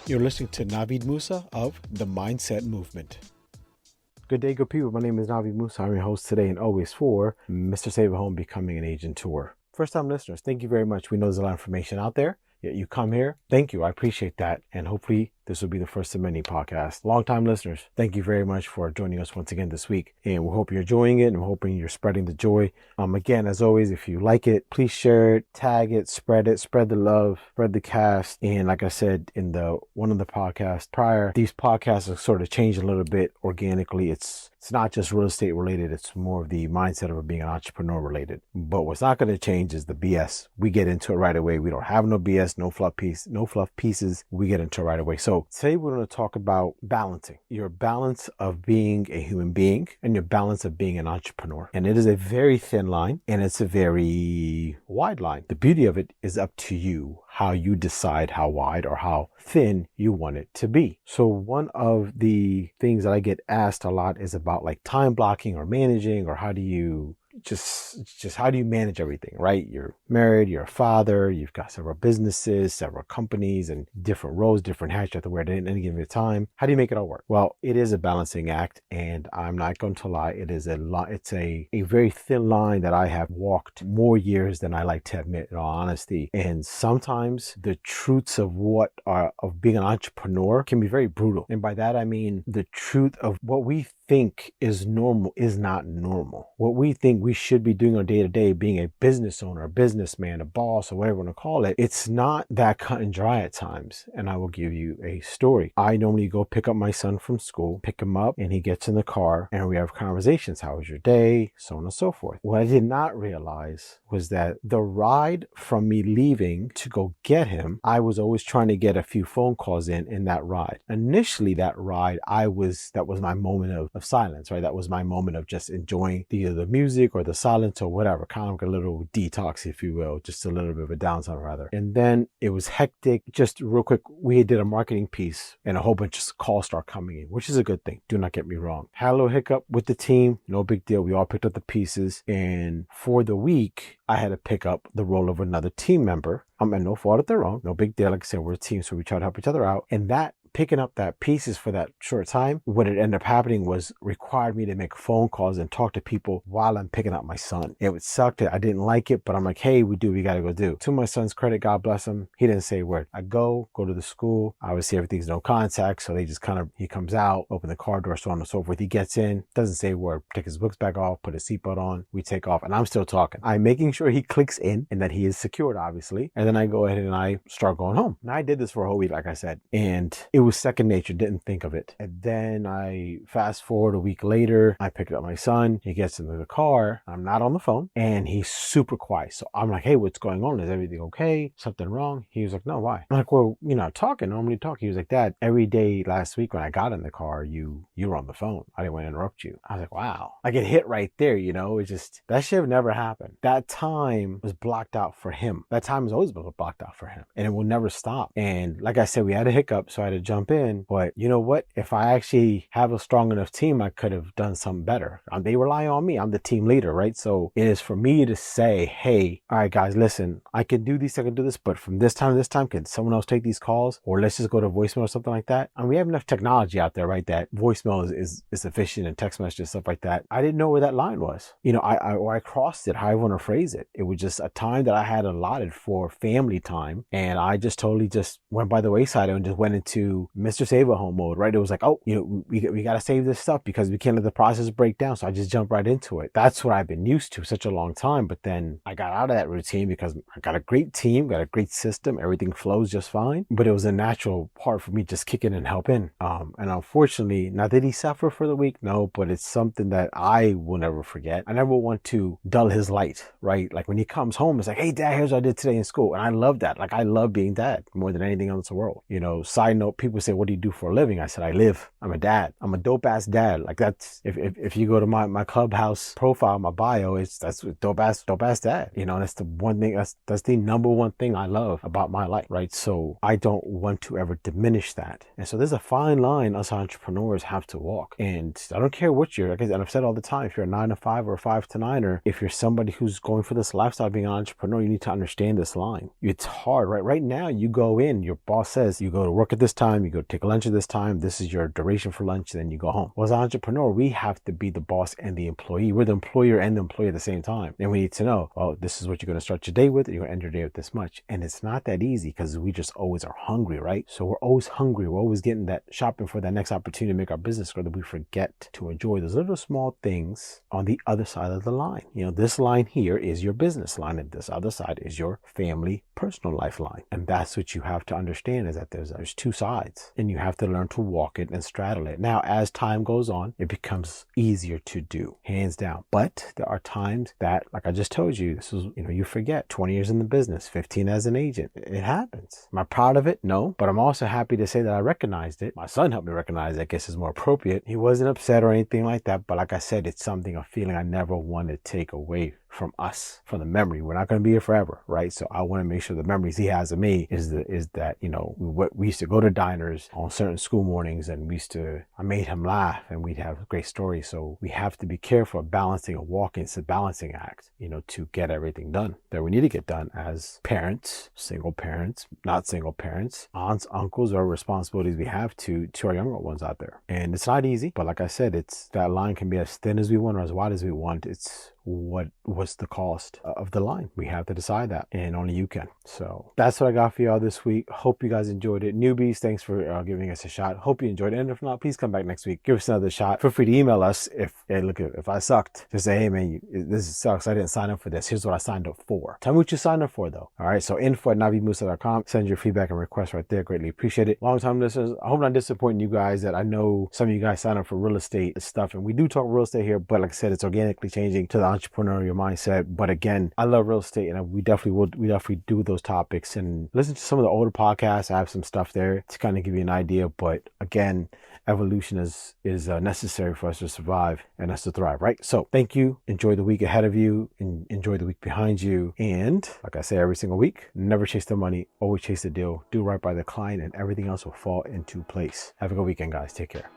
You're listening to Navid Moosa of The Mindset Movement. Good day, good people. My name is Navid Moosa. I'm your host today and always for Mr. Save a Home Becoming an Agent Tour. First time listeners, thank you very much. We know there's a lot of information out there. Yet you come here. Thank you. I appreciate that. And hopefully this will be the first of many podcasts. Long-time listeners, thank you very much for joining us once again this week. And we hope you're enjoying it and we're hoping you're spreading the joy. Again, as always, if you like it, please share it, tag it, spread the love, spread the cast. And like I said in one of the podcasts prior, these podcasts have sort of changed a little bit organically. It's not just real estate related. It's more of the mindset of being an entrepreneur related. But what's not going to change is the BS. We get into it right away. We don't have no BS, no fluff pieces. We get into it right away. So today we're going to talk about balancing your balance of being a human being and your balance of being an entrepreneur. And it is a very thin line and it's a very wide line. The beauty of it is up to you how you decide how wide or how thin you want it to be. So one of the things that I get asked a lot is about like time blocking or managing, or how do you just how do you manage everything, right? You're married, you're a father, you've got several businesses, several companies, and different roles, different hats you have to wear at any given time. How do you make it all work? Well, it is a balancing act, and I'm not going to lie, it's a very thin line that I have walked more years than I like to admit, in all honesty. And sometimes the truths of of being an entrepreneur can be very brutal. And by that I mean the truth of what we think is normal is not normal. What we think we should be doing on day to day, being a business owner, a businessman, a boss, or whatever you want to call it, it's not that cut and dry at times. And I will give you a story. I normally go pick up my son from school, pick him up, and he gets in the car and we have conversations. How was your day? So on and so forth. What I did not realize was that the ride from me leaving to go get him, I was always trying to get a few phone calls in that ride. Initially, that ride, that was my moment of silence, right? That was my moment of just enjoying either the music or the silence or whatever, kind of like a little detox, if you will, just a little bit of a downtime rather. And then it was hectic. Just real quick, we did a marketing piece and a whole bunch of calls start coming in, which is a good thing. Do not get me wrong. Had a little hiccup with the team, no big deal. We all picked up the pieces, and for the week, I had to pick up the role of another team member. And no fault of their own, no big deal. Like I said, we're a team, so we try to help each other out. And that picking up that pieces for that short time, what it ended up happening was required me to make phone calls and talk to people while I'm picking up my son. It would suck that I didn't like it, but I'm like, hey, we got to go do. To my son's credit, God bless him, he didn't say a word. I go to the school. Obviously, everything's no contact, so they just he comes out, open the car door, so on and so forth. He gets in, doesn't say a word, take his books back off, put his seatbelt on, we take off, and I'm still talking. I'm making sure he clicks in and that he is secured, obviously, and then I go ahead and I start going home. And I did this for a whole week, like I said, and it was second nature, didn't think of it. And then I fast forward a week later, I picked up my son, he gets into the car, I'm not on the phone, and he's super quiet. So I'm like, hey, what's going on? Is everything okay? Something wrong? He was like, no, why? I'm like, well, you're not talking, normally talk. He was like, Dad, every day last week when I got in the car, you were on the phone. I didn't want to interrupt you. I was like, wow. I get hit right there, it's just, that should have never happened. That time was blocked out for him. That time has always been blocked out for him, and it will never stop. And like I said, we had a hiccup, so I had to jump in. But you know what? If I actually have a strong enough team, I could have done something better. They rely on me. I'm the team leader, right? So it is for me to say, hey, all right, guys, listen, I can do this, but from this time to this time, can someone else take these calls? Or let's just go to voicemail or something like that. And we have enough technology out there, right? That voicemail is efficient, and text messages, stuff like that. I didn't know where that line was. I crossed it, how I want to phrase it. It was just a time that I had allotted for family time. And I just totally just went by the wayside and just went into Mr. Save a Home mode, right? It was like, oh, we got to save this stuff because we can't let the process break down. So I just jumped right into it. That's what I've been used to such a long time. But then I got out of that routine because I got a great team, got a great system. Everything flows just fine. But it was a natural part for me just kicking and helping. And unfortunately, not that he suffered for the week, no, but it's something that I will never forget. I never want to dull his light, right? Like when he comes home, it's like, hey, Dad, here's what I did today in school. And I love that. Like I love being dad more than anything else in the world. Side note, people say, what do you do for a living? I said, I live. I'm a dad. I'm a dope ass dad. Like that's, if you go to my Clubhouse profile, my bio, that's dope ass dad. That's the one thing, that's the number one thing I love about my life, right? So I don't want to ever diminish that. And so there's a fine line us entrepreneurs have to walk. And I don't care what you're, and I've said all the time, if you're a 9 to 5 or a 5 to 9, or if you're somebody who's going for this lifestyle being an entrepreneur, you need to understand this line. It's hard, right? Right now you go in, your boss says you go to work at this time, time, you go take lunch at this time, this is your duration for lunch, then you go home. Well, as an entrepreneur, we have to be the boss and the employee. We're the employer and the employee at the same time. And we need to know, well, this is what you're going to start your day with, you're going to end your day with this much. And it's not that easy because we just always are hungry, right? So we're always hungry. We're always getting that shopping for that next opportunity to make our business grow, that we forget to enjoy those little small things on the other side of the line. This line here is your business line, and this other side is your family personal life line. And that's what you have to understand, is that there's two sides, and you have to learn to walk it and straddle it. Now, as time goes on, it becomes easier to do, hands down. But there are times that, like I just told you, this is, you forget 20 years in the business, 15 as an agent. It happens. Am I proud of it? No. But I'm also happy to say that I recognized it. My son helped me recognize it, I guess is more appropriate. He wasn't upset or anything like that. But like I said, it's a feeling I never want to take away from us, from the memory. We're not going to be here forever, right? So I want to make sure the memories he has of me is that we used to go to diners on certain school mornings, and I made him laugh, and we'd have great stories. So we have to be careful of balancing it's a balancing act, to get everything done that we need to get done as parents, single parents, not single parents, aunts, uncles, or responsibilities we have to our younger ones out there. And it's not easy, but like I said, that line can be as thin as we want or as wide as we want. It's what's the cost of the line? We have to decide that, and only you can. So that's what I got for y'all this week. Hope you guys enjoyed it. Newbies, thanks for giving us a shot. Hope you enjoyed it. And if not, please come back next week. Give us another shot. Feel free to email us if I sucked. Just say, hey man, this sucks. I didn't sign up for this. Here's what I signed up for. Tell me what you signed up for though. All right. So info@navidmoosa.com. Send your feedback and requests right there. Greatly appreciate it. Long time listeners, I hope I'm not disappointing you guys. That I know some of you guys sign up for real estate stuff, and we do talk real estate here, but like I said, it's organically changing to the entrepreneurial mindset. But again, I love real estate, and we definitely do those topics, and listen to some of the older podcasts. I have some stuff there to kind of give you an idea. But again, evolution is necessary for us to survive and us to thrive, right? So thank you. Enjoy the week ahead of you, and enjoy the week behind you. And like I say every single week, never chase the money, always chase the deal. Do right by the client, and everything else will fall into place. Have a good weekend, guys. Take care.